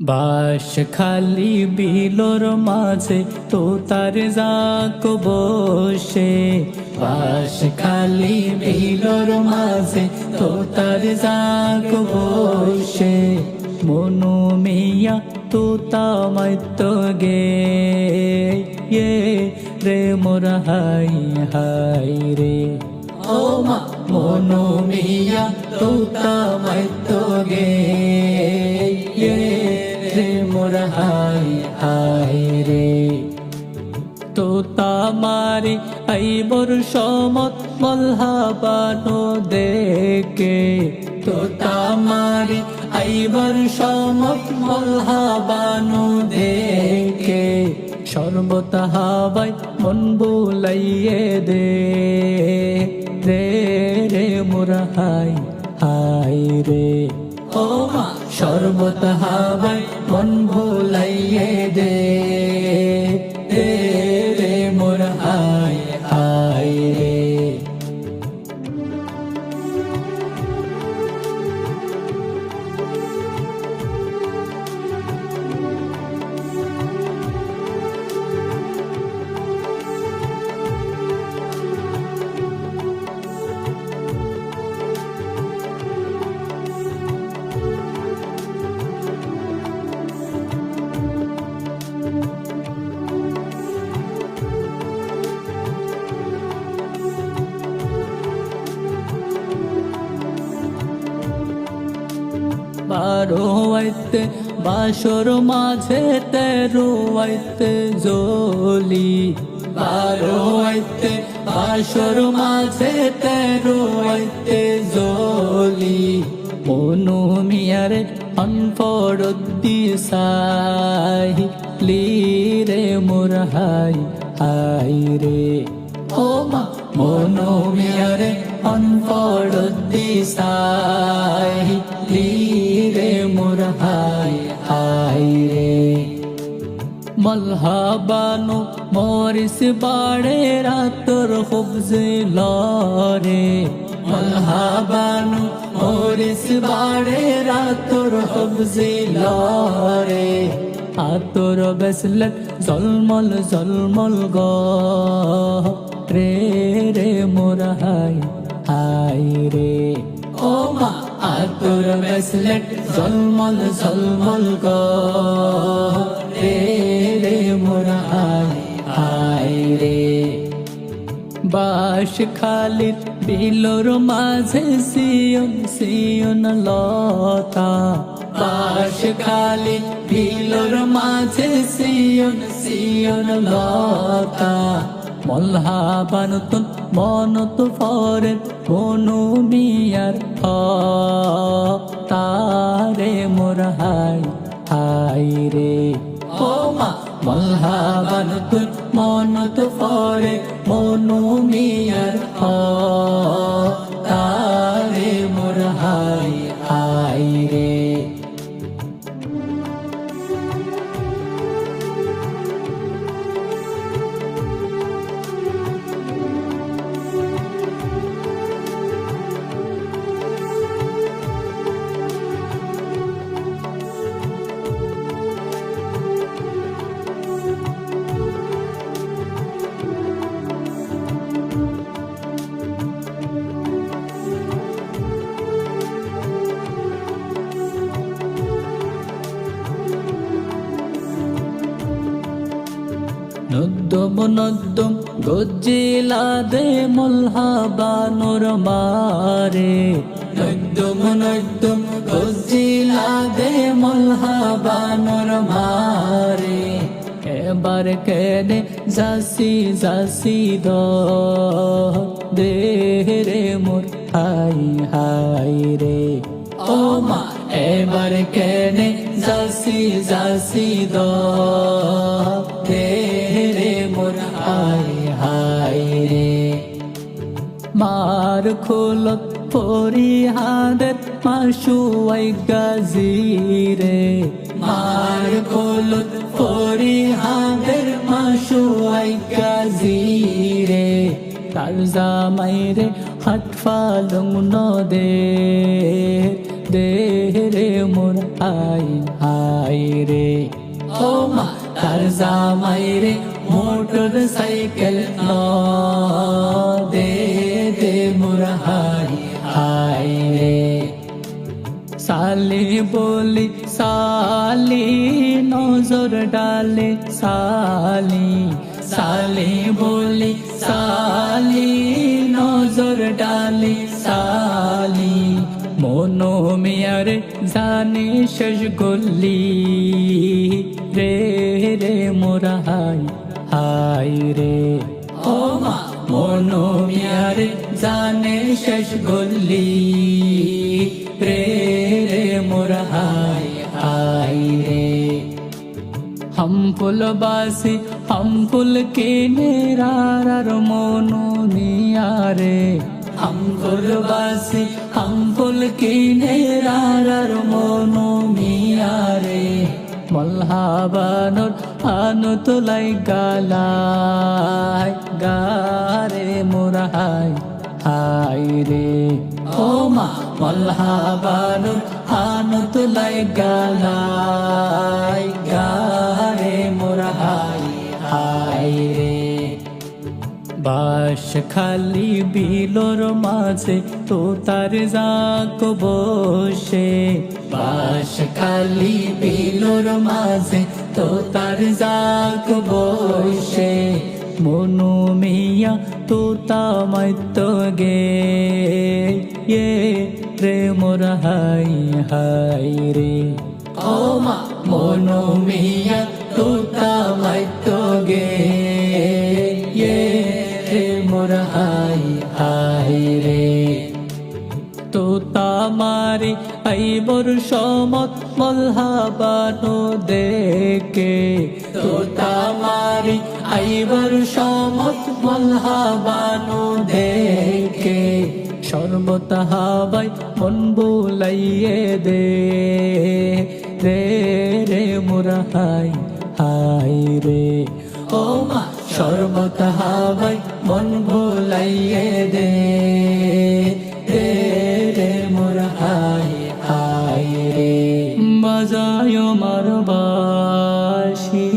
বাঁশ খালি বিলোর মাঝে তো তার যাক বসে, বাঁশ খালি বিলোর মাঝে তো তার যাক বসে। মনু মিয়া তো তামাই তো গে রে মোর হাই হাই রে। ও মা মনু মিয়া তো তামাই তো গে রে মোর হাই হাই রে। তো তামারি আইবর সমত মলহাবানো দেখে, তো তামারি আইবর সমত মলহাবানো দেখে। সর্বত হাবাই মন বুলাইয়ে দে রে রে মোর হাই হাই রে। ও মা সর্বত হাবাই মন ভুলাইয়ে দে রে মোর হাই হাই রে। বারো আইতে বাসর মাঝে তেরো আইতে জলি, বারো আইতে বাসর মাঝে তেরো আইতে জলি। মনু মিয়ারে অনফরদ্দি সাই রে মোর হাই হাই রে। ও মা মনু মিয়ারে অনফরদ্দি সাই রে মোর হাই হাই রে। মলহাবানো মরিস বাড়ে রাতর খুবজে লরে, মলহাবানো মরিস বাড়ে রাতর খুবজে লরে। আতর বেসলত জলমল জলমল গ রে রে মোর হাই হাই রে। ও মা আতর বেসলত জলমল জলমল গ রে রে মোর হাই হাই রে। বাঁশ খালি বিলোর মাঝে সিয়ন সিয়ন লতা, বাঁশ খালি বিলোর মাঝে সিয়ন সিয়ন লতা। মলহাবানতুন মনত ফরে মনু মিয়ার তারে মোর হাই হাই রে। ও মা মলহাবানতুন মনত ফরে মনু মিয়ার তারে মোর হাই হাই রে। নদ্দম নদ্দম গজ্জিলা দে মলহাবানোর মারে, নদ্দম নদ্দম গজ্জিলা দে মলহাবানোর মারে। এবার কেনে যাসি যাসি দ দে রে মোর হাই হাই রে। ও মা এবার কেনে যাসি যাসি দ দে রে মোর হাই হাই রে। মার খোলত পরি হাদের মাসুয়াই গাজি রে, মার খোলত পরি হাদের মাসুয়াই গাজি রে। তার জামাই রে হাট ফালং নদে দে রে মোর হাই হাই ও মা তার জামাই রে মোটর সাইকেল ন দে দে মোরা হাই হাই রে সালি বলি সালি নজর ডালে সালি সালি বলি সালি নজর ডালে সালি মনো মিয়ারে জানে শেষ গল্লি রে রে মোরা হাই হাই রে ও মা মনো মিয়ারে জানে শেষ গল্লি রে রে মোরা হাই হাই রে हम फुल बासी हम फुल के नेरार मोनो मिया रे हम फुल बासी हम फुल के नेरार मोनो मिया रे मल्हाबानोर आनु तुलाई गालाई गारे मोरा हाय हाय रे ओ मा मल्हाबानोर आनु तुलाई गालाई गारे मोरा हाय हाय रे বাস খালি বিলোর মাঝে তো তার যাক বসে বাস খালি বিলোর মাঝে তো তার যাক বসে মনু মিয়া তো তামাই তো গে রে মোরা হাই হাই রে ও মা মনু মিয়া তো তামাই তো গে মোরা হাই হাই রে তো তামারি আইবর সমত মলহাবানো দেখে তো তামারি আইবর সমত মলহাবানো দেখে সর্বতাহাবাই মন বুলাইয়ে দে রে রে মোরা হাই হাই রে ও মা সর্বতাহাবাই মন ভুলাইয়ে দে রে রে মোরা হাই হাই রে বাজায় মার বাঁশি